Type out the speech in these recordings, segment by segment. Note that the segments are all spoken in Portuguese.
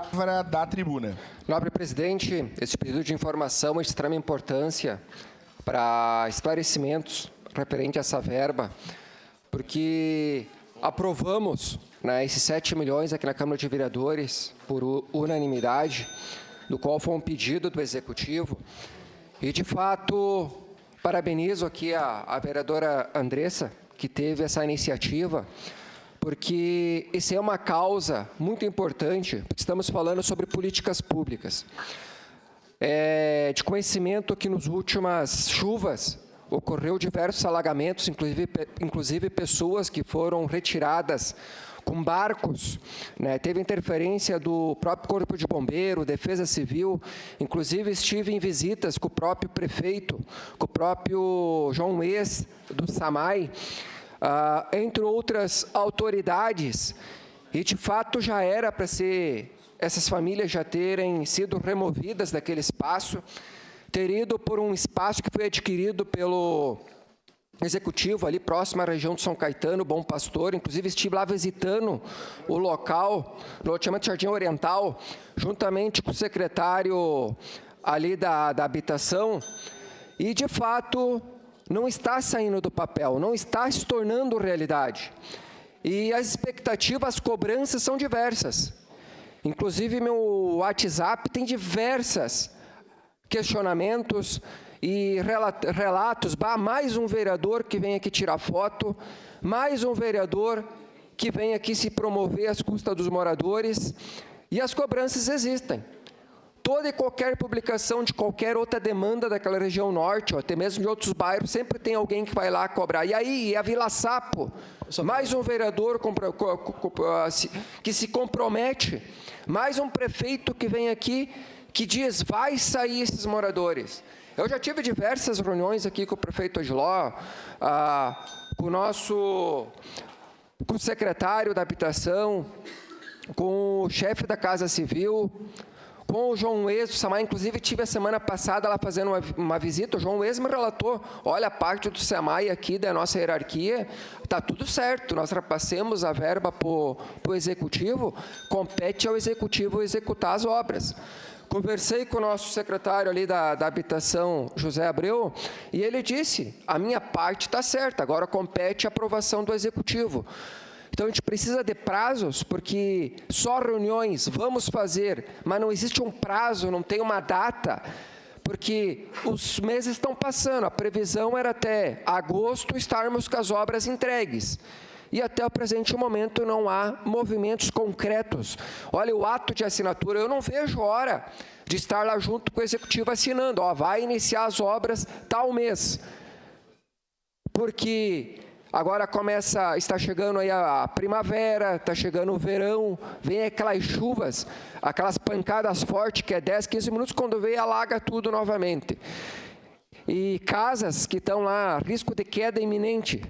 palavra da tribuna. Nobre presidente, este pedido de informação é de extrema importância para esclarecimentos referente a essa verba, porque aprovamos, né, esses 7 milhões aqui na Câmara de Vereadores por unanimidade, do qual foi um pedido do Executivo, e de fato parabenizo aqui a vereadora Andressa, que teve essa iniciativa, porque essa é uma causa muito importante, porque estamos falando sobre políticas públicas. É de conhecimento que nas últimas chuvas ocorreu diversos alagamentos, inclusive pessoas que foram retiradas com barcos, né? Teve interferência do próprio Corpo de Bombeiro, Defesa Civil, inclusive estive em visitas com o próprio prefeito, com o próprio João Ex do SAMAI, entre outras autoridades, e de fato já era para ser essas famílias já terem sido removidas daquele espaço, ter ido por um espaço que foi adquirido pelo Executivo ali próximo à região de São Caetano, Bom Pastor. Inclusive estive lá visitando o local, no loteamento Jardim Oriental, juntamente com o secretário ali da habitação, e de fato não está saindo do papel, não está se tornando realidade. E as expectativas, as cobranças são diversas. Inclusive, meu WhatsApp tem diversos questionamentos e relatos. Mais um vereador que vem aqui tirar foto, mais um vereador que vem aqui se promover às custas dos moradores. E as cobranças existem. Toda e qualquer publicação de qualquer outra demanda daquela região norte, ou até mesmo de outros bairros, sempre tem alguém que vai lá cobrar. E aí, a Vila Sapo, mais um vereador que se compromete, mais um prefeito que vem aqui, que diz, vai sair esses moradores. Eu já tive diversas reuniões aqui com o prefeito Agiló, com o secretário da habitação, com o chefe da Casa Civil, com o João Ex do SAMAI. Inclusive, tive a semana passada lá fazendo uma visita, o João Ex me relatou, olha, a parte do SAMAI aqui da nossa hierarquia, está tudo certo, nós repassemos a verba para o Executivo, compete ao Executivo executar as obras. Conversei com o nosso secretário ali da habitação, José Abreu, e ele disse, a minha parte está certa, agora compete a aprovação do Executivo. Então, a gente precisa de prazos, porque só reuniões vamos fazer, mas não existe um prazo, não tem uma data, porque os meses estão passando, a previsão era até agosto estarmos com as obras entregues. E até o presente momento não há movimentos concretos. Olha, o ato de assinatura, eu não vejo hora de estar lá junto com o Executivo assinando, vai iniciar as obras tal mês. Porque agora está chegando aí a primavera, está chegando o verão, vem aquelas chuvas, aquelas pancadas fortes, que é 10, 15 minutos, quando vem alaga tudo novamente. E casas que estão lá, risco de queda iminente.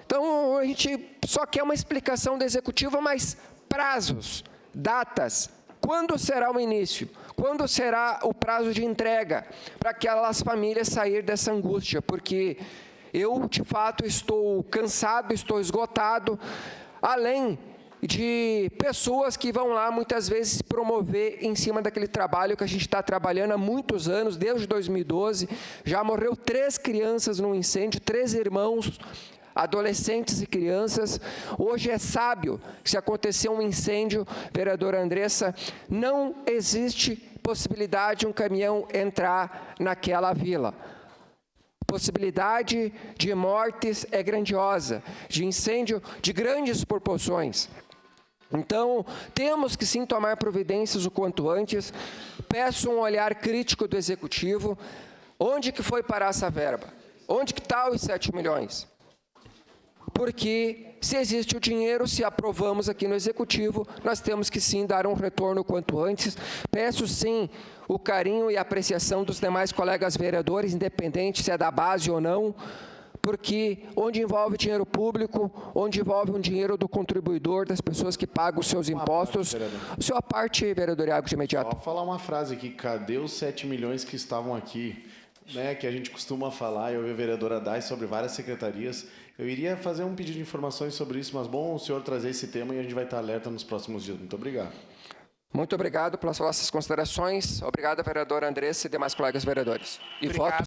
Então, a gente só quer uma explicação do Executivo, mas prazos, datas, quando será o início, quando será o prazo de entrega, para aquelas famílias sair dessa angústia, porque eu, de fato, estou cansado, estou esgotado, além de pessoas que vão lá, muitas vezes, se promover em cima daquele trabalho que a gente está trabalhando há muitos anos, desde 2012, já morreu 3 crianças num incêndio, 3 irmãos, adolescentes e crianças. Hoje é sábio que, se acontecer um incêndio, vereadora Andressa, não existe possibilidade de um caminhão entrar naquela vila. Possibilidade de mortes é grandiosa, de incêndio de grandes proporções. Então, temos que sim tomar providências o quanto antes. Peço um olhar crítico do Executivo. Onde que foi parar essa verba? Onde que está os 7 milhões? Porque se existe o dinheiro, se aprovamos aqui no Executivo, nós temos que sim dar um retorno o quanto antes. Peço sim o carinho e a apreciação dos demais colegas vereadores, independente se é da base ou não, porque onde envolve dinheiro público, onde envolve um dinheiro do contribuidor, das pessoas que pagam os seus impostos, a sua parte, vereador Iago, de imediato. Só falar uma frase aqui, cadê os 7 milhões que estavam aqui? Né, que a gente costuma falar, eu e a vereadora Dai, sobre várias secretarias. Eu iria fazer um pedido de informações sobre isso, mas bom o senhor trazer esse tema e a gente vai estar alerta nos próximos dias. Muito obrigado. Muito obrigado pelas vossas considerações. Obrigado, vereadora Andressa e demais colegas vereadores. E Obrigado. voto